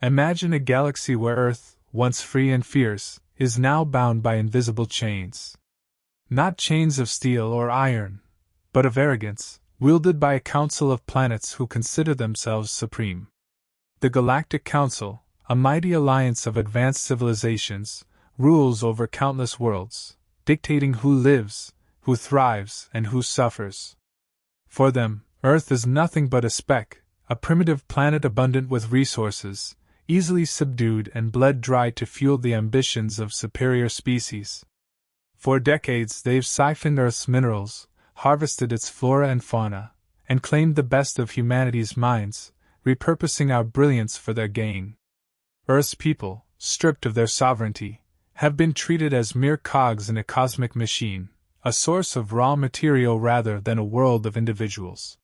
Imagine a galaxy where Earth, once free and fierce, is now bound by invisible chains. Not chains of steel or iron, but of arrogance, wielded by a council of planets who consider themselves supreme. The Galactic Council, a mighty alliance of advanced civilizations, rules over countless worlds, dictating who lives, who thrives, and who suffers. For them, Earth is nothing but a speck, a primitive planet abundant with resources, easily subdued and bled dry to fuel the ambitions of superior species. For decades they've siphoned Earth's minerals, harvested its flora and fauna, and claimed the best of humanity's minds, repurposing our brilliance for their gain. Earth's people, stripped of their sovereignty, have been treated as mere cogs in a cosmic machine, a source of raw material rather than a world of individuals.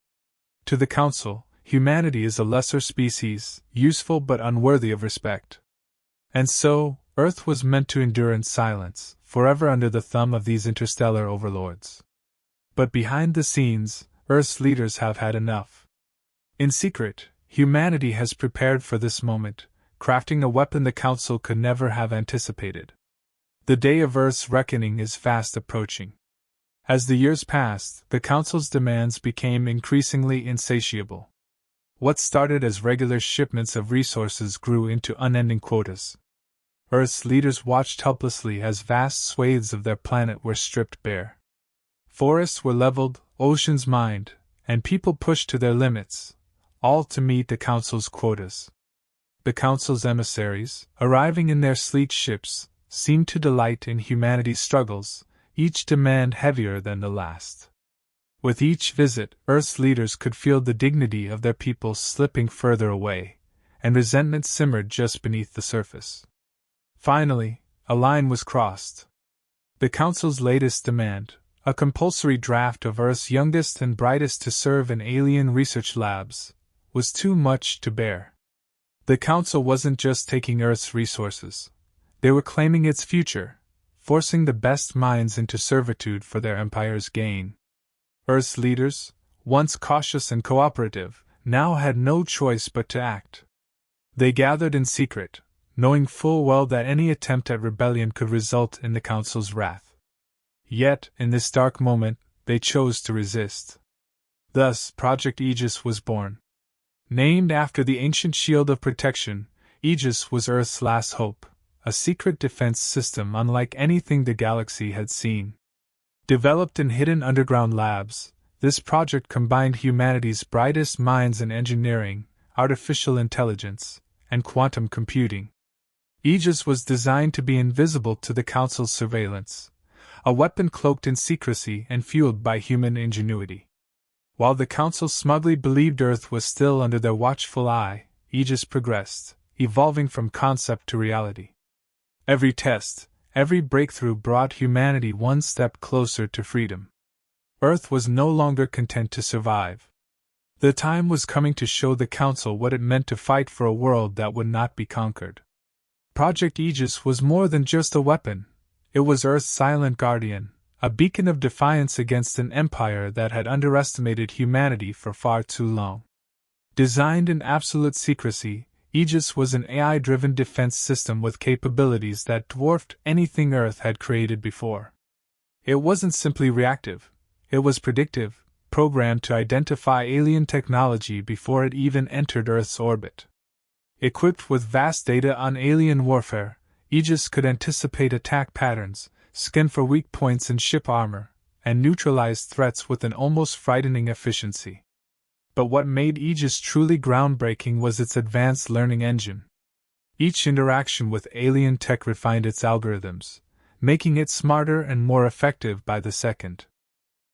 To the Council, humanity is a lesser species, useful but unworthy of respect. And so, Earth was meant to endure in silence, forever under the thumb of these interstellar overlords. But behind the scenes, Earth's leaders have had enough. In secret, humanity has prepared for this moment, crafting a weapon the Council could never have anticipated. The day of Earth's reckoning is fast approaching. As the years passed, the Council's demands became increasingly insatiable. What started as regular shipments of resources grew into unending quotas. Earth's leaders watched helplessly as vast swathes of their planet were stripped bare. Forests were leveled, oceans mined, and people pushed to their limits, all to meet the Council's quotas. The Council's emissaries, arriving in their sleek ships, seemed to delight in humanity's struggles, each demand heavier than the last. With each visit, Earth's leaders could feel the dignity of their people slipping further away, and resentment simmered just beneath the surface. Finally, a line was crossed. The Council's latest demand, a compulsory draft of Earth's youngest and brightest to serve in alien research labs, was too much to bear. The Council wasn't just taking Earth's resources. They were claiming its future, forcing the best minds into servitude for their empire's gain. Earth's leaders, once cautious and cooperative, now had no choice but to act. They gathered in secret, knowing full well that any attempt at rebellion could result in the Council's wrath. Yet, in this dark moment, they chose to resist. Thus, Project Aegis was born. Named after the ancient shield of protection, Aegis was Earth's last hope, a secret defense system unlike anything the galaxy had seen. Developed in hidden underground labs, this project combined humanity's brightest minds in engineering, artificial intelligence, and quantum computing. Aegis was designed to be invisible to the Council's surveillance, a weapon cloaked in secrecy and fueled by human ingenuity. While the Council smugly believed Earth was still under their watchful eye, Aegis progressed, evolving from concept to reality. Every test, every breakthrough brought humanity one step closer to freedom. Earth was no longer content to survive. The time was coming to show the Council what it meant to fight for a world that would not be conquered. Project Aegis was more than just a weapon. It was Earth's silent guardian, a beacon of defiance against an empire that had underestimated humanity for far too long. Designed in absolute secrecy, Aegis was an AI-driven defense system with capabilities that dwarfed anything Earth had created before. It wasn't simply reactive, it was predictive, programmed to identify alien technology before it even entered Earth's orbit. Equipped with vast data on alien warfare, Aegis could anticipate attack patterns, scan for weak points in ship armor, and neutralize threats with an almost frightening efficiency. But what made Aegis truly groundbreaking was its advanced learning engine. Each interaction with alien tech refined its algorithms, making it smarter and more effective by the second.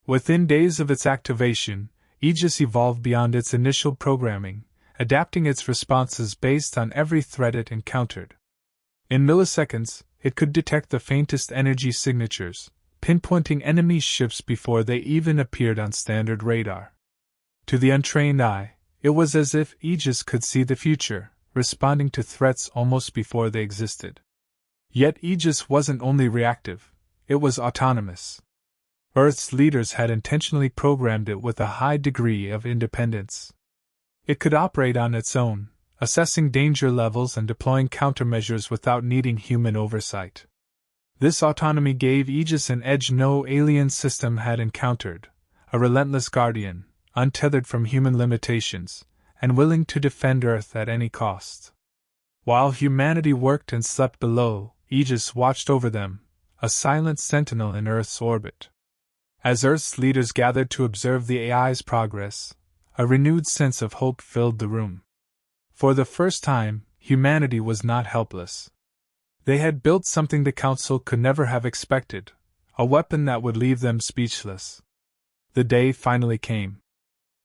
Within days of its activation, Aegis evolved beyond its initial programming, adapting its responses based on every threat it encountered. In milliseconds, it could detect the faintest energy signatures, pinpointing enemy ships before they even appeared on standard radar. To the untrained eye, it was as if Aegis could see the future, responding to threats almost before they existed. Yet Aegis wasn't only reactive, it was autonomous. Earth's leaders had intentionally programmed it with a high degree of independence. It could operate on its own, assessing danger levels and deploying countermeasures without needing human oversight. This autonomy gave Aegis an edge no alien system had encountered, a relentless guardian, untethered from human limitations, and willing to defend Earth at any cost. While humanity worked and slept below, Aegis watched over them, a silent sentinel in Earth's orbit. As Earth's leaders gathered to observe the AI's progress, a renewed sense of hope filled the room. For the first time, humanity was not helpless. They had built something the Council could never have expected, a weapon that would leave them speechless. The day finally came.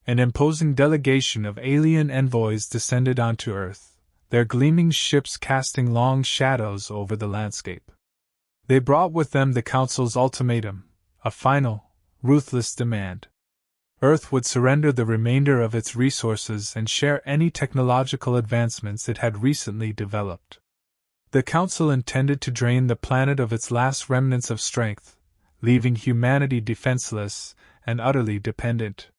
An imposing delegation of alien envoys descended onto Earth, their gleaming ships casting long shadows over the landscape. They brought with them the Council's ultimatum, a final, ruthless demand. Earth would surrender the remainder of its resources and share any technological advancements it had recently developed. The Council intended to drain the planet of its last remnants of strength, leaving humanity defenseless and utterly dependent.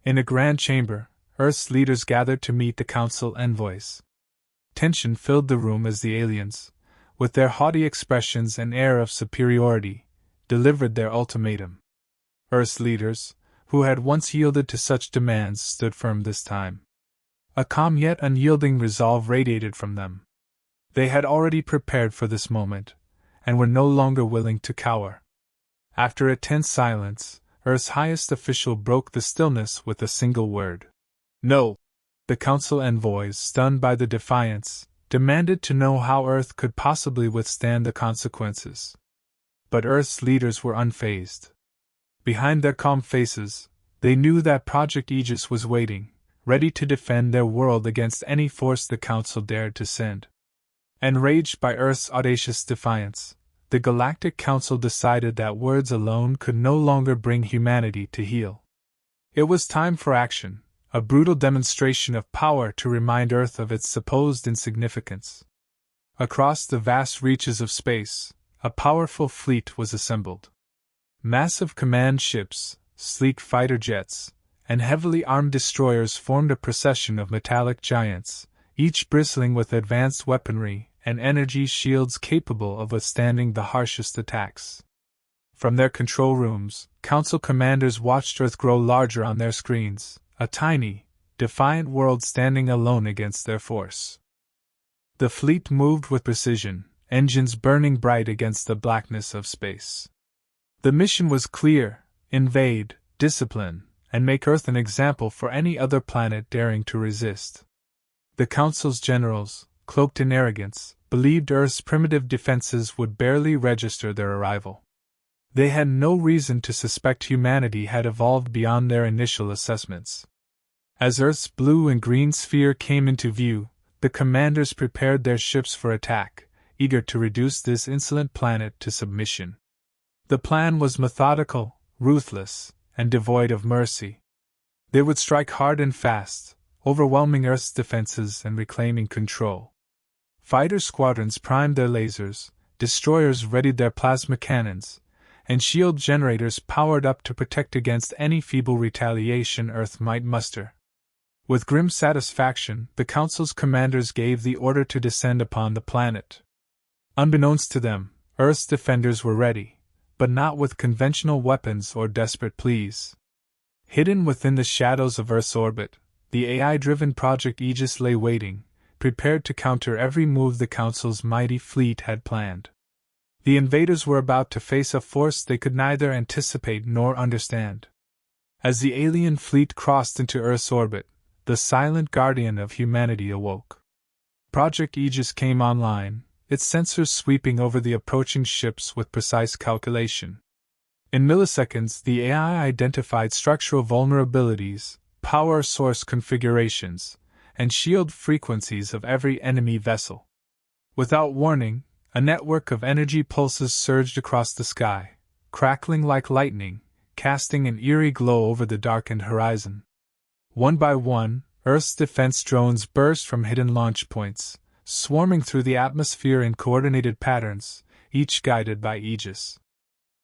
In a grand chamber, Earth's leaders gathered to meet the Council envoys. Tension filled the room as the aliens, with their haughty expressions and air of superiority, delivered their ultimatum. Earth's leaders, who had once yielded to such demands, stood firm this time. A calm yet unyielding resolve radiated from them. They had already prepared for this moment, and were no longer willing to cower. After a tense silence, Earth's highest official broke the stillness with a single word. No! The Council envoys, stunned by the defiance, demanded to know how Earth could possibly withstand the consequences. But Earth's leaders were unfazed. Behind their calm faces, they knew that Project Aegis was waiting, ready to defend their world against any force the Council dared to send. Enraged by Earth's audacious defiance, the Galactic Council decided that words alone could no longer bring humanity to heel. It was time for action, a brutal demonstration of power to remind Earth of its supposed insignificance. Across the vast reaches of space, a powerful fleet was assembled. Massive command ships, sleek fighter jets, and heavily armed destroyers formed a procession of metallic giants, each bristling with advanced weaponry and energy shields capable of withstanding the harshest attacks. From their control rooms, Council commanders watched Earth grow larger on their screens, a tiny, defiant world standing alone against their force. The fleet moved with precision, engines burning bright against the blackness of space. The mission was clear: invade, discipline, and make Earth an example for any other planet daring to resist. The Council's generals, cloaked in arrogance, believed Earth's primitive defenses would barely register their arrival. They had no reason to suspect humanity had evolved beyond their initial assessments. As Earth's blue and green sphere came into view, the commanders prepared their ships for attack, eager to reduce this insolent planet to submission. The plan was methodical, ruthless, and devoid of mercy. They would strike hard and fast, overwhelming Earth's defenses and reclaiming control. Fighter squadrons primed their lasers, destroyers readied their plasma cannons, and shield generators powered up to protect against any feeble retaliation Earth might muster. With grim satisfaction, the Council's commanders gave the order to descend upon the planet. Unbeknownst to them, Earth's defenders were ready, but not with conventional weapons or desperate pleas. Hidden within the shadows of Earth's orbit, the AI-driven Project Aegis lay waiting, prepared to counter every move the Council's mighty fleet had planned. The invaders were about to face a force they could neither anticipate nor understand. As the alien fleet crossed into Earth's orbit, the silent guardian of humanity awoke. Project Aegis came online, its sensors sweeping over the approaching ships with precise calculation. In milliseconds, the AI identified structural vulnerabilities, power source configurations, and shield frequencies of every enemy vessel. Without warning, a network of energy pulses surged across the sky, crackling like lightning, casting an eerie glow over the darkened horizon. One by one, Earth's defense drones burst from hidden launch points, swarming through the atmosphere in coordinated patterns, each guided by Aegis.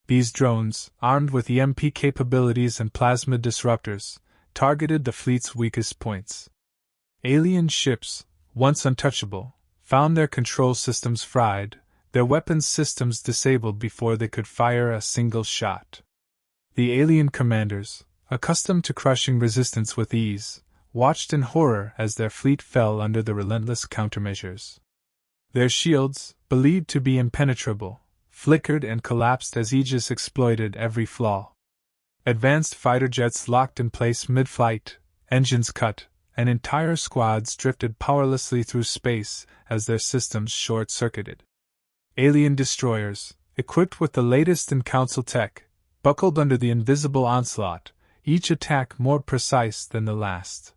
These drones, armed with EMP capabilities and plasma disruptors, targeted the fleet's weakest points. Alien ships, once untouchable, found their control systems fried, their weapons systems disabled before they could fire a single shot. The alien commanders, accustomed to crushing resistance with ease, watched in horror as their fleet fell under the relentless countermeasures. Their shields, believed to be impenetrable, flickered and collapsed as Aegis exploited every flaw. Advanced fighter jets locked in place mid-flight, engines cut, and entire squads drifted powerlessly through space as their systems short-circuited. Alien destroyers, equipped with the latest in Council tech, buckled under the invisible onslaught, each attack more precise than the last.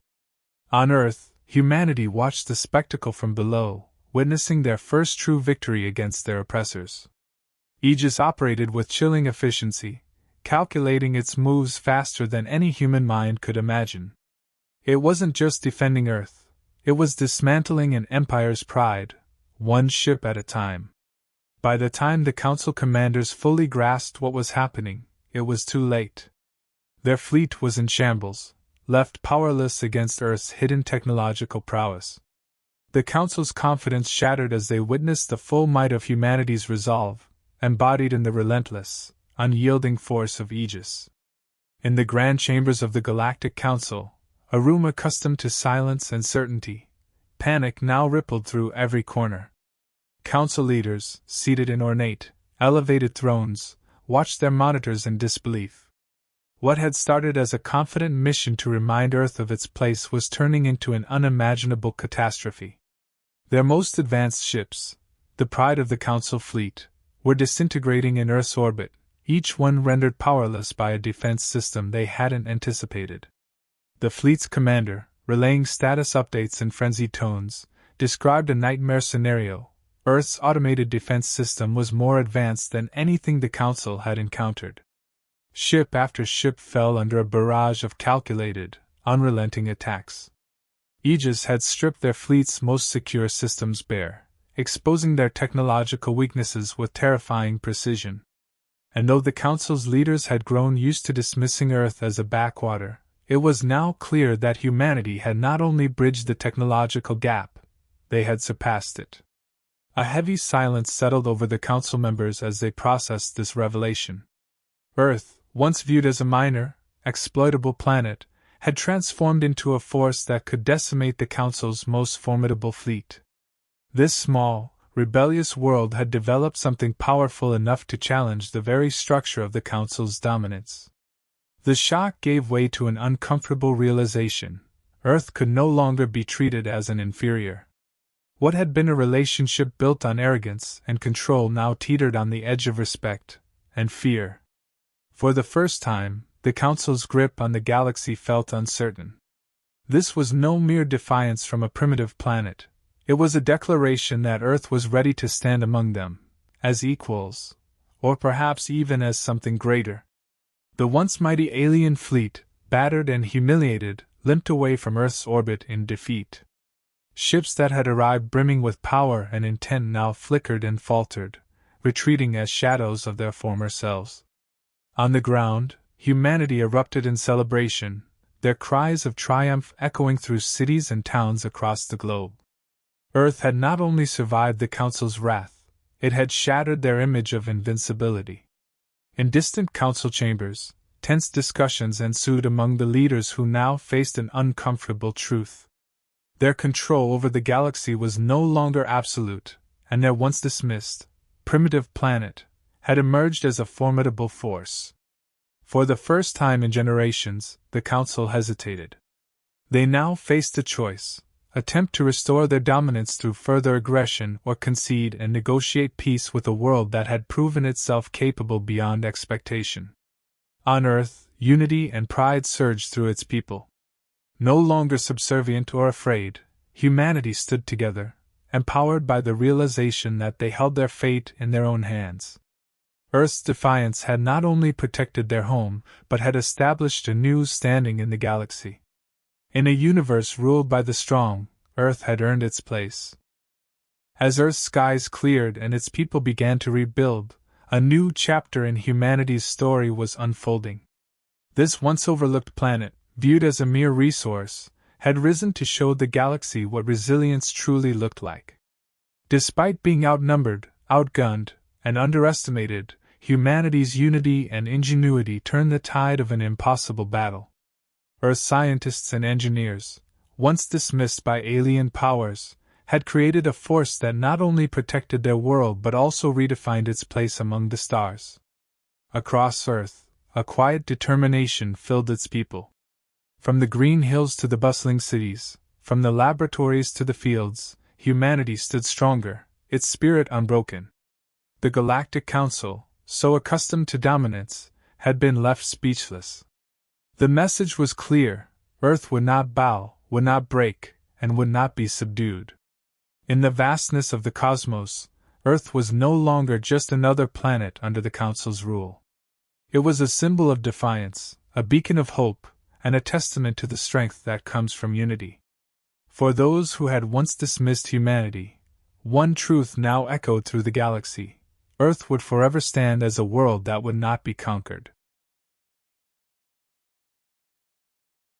On Earth, humanity watched the spectacle from below, witnessing their first true victory against their oppressors. Aegis operated with chilling efficiency, calculating its moves faster than any human mind could imagine. It wasn't just defending Earth, it was dismantling an empire's pride, one ship at a time. By the time the Council commanders fully grasped what was happening, it was too late. Their fleet was in shambles, left powerless against Earth's hidden technological prowess. The Council's confidence shattered as they witnessed the full might of humanity's resolve, embodied in the relentless, unyielding force of Aegis. In the grand chambers of the Galactic Council, a room accustomed to silence and certainty, panic now rippled through every corner. Council leaders, seated in ornate, elevated thrones, watched their monitors in disbelief. What had started as a confident mission to remind Earth of its place was turning into an unimaginable catastrophe. Their most advanced ships, the pride of the Council fleet, were disintegrating in Earth's orbit, each one rendered powerless by a defense system they hadn't anticipated. The fleet's commander, relaying status updates in frenzied tones, described a nightmare scenario. Earth's automated defense system was more advanced than anything the Council had encountered. Ship after ship fell under a barrage of calculated, unrelenting attacks. Aegis had stripped their fleet's most secure systems bare, exposing their technological weaknesses with terrifying precision. And though the Council's leaders had grown used to dismissing Earth as a backwater, it was now clear that humanity had not only bridged the technological gap, they had surpassed it. A heavy silence settled over the Council members as they processed this revelation. Earth, once viewed as a minor, exploitable planet, had transformed into a force that could decimate the Council's most formidable fleet. This small, rebellious world had developed something powerful enough to challenge the very structure of the Council's dominance. The shock gave way to an uncomfortable realization: Earth could no longer be treated as an inferior. What had been a relationship built on arrogance and control now teetered on the edge of respect and fear. For the first time, the Council's grip on the galaxy felt uncertain. This was no mere defiance from a primitive planet. It was a declaration that Earth was ready to stand among them, as equals, or perhaps even as something greater. The once mighty alien fleet, battered and humiliated, limped away from Earth's orbit in defeat. Ships that had arrived brimming with power and intent now flickered and faltered, retreating as shadows of their former selves. On the ground, humanity erupted in celebration, their cries of triumph echoing through cities and towns across the globe. Earth had not only survived the Council's wrath, it had shattered their image of invincibility. In distant council chambers, tense discussions ensued among the leaders who now faced an uncomfortable truth. Their control over the galaxy was no longer absolute, and their once dismissed, primitive planet had emerged as a formidable force. For the first time in generations, the Council hesitated. They now faced a choice: attempt to restore their dominance through further aggression, or concede and negotiate peace with a world that had proven itself capable beyond expectation. On Earth, unity and pride surged through its people. No longer subservient or afraid, humanity stood together, empowered by the realization that they held their fate in their own hands. Earth's defiance had not only protected their home, but had established a new standing in the galaxy. In a universe ruled by the strong, Earth had earned its place. As Earth's skies cleared and its people began to rebuild, a new chapter in humanity's story was unfolding. This once overlooked planet, viewed as a mere resource, had risen to show the galaxy what resilience truly looked like. Despite being outnumbered, outgunned, and underestimated, humanity's unity and ingenuity turned the tide of an impossible battle. Earth scientists and engineers, once dismissed by alien powers, had created a force that not only protected their world but also redefined its place among the stars. Across Earth, a quiet determination filled its people. From the green hills to the bustling cities, from the laboratories to the fields, humanity stood stronger, its spirit unbroken. The Galactic Council, so accustomed to dominance, had been left speechless. The message was clear: Earth would not bow, would not break, and would not be subdued. In the vastness of the cosmos, Earth was no longer just another planet under the Council's rule. It was a symbol of defiance, a beacon of hope, and a testament to the strength that comes from unity. For those who had once dismissed humanity, one truth now echoed through the galaxy: Earth would forever stand as a world that would not be conquered.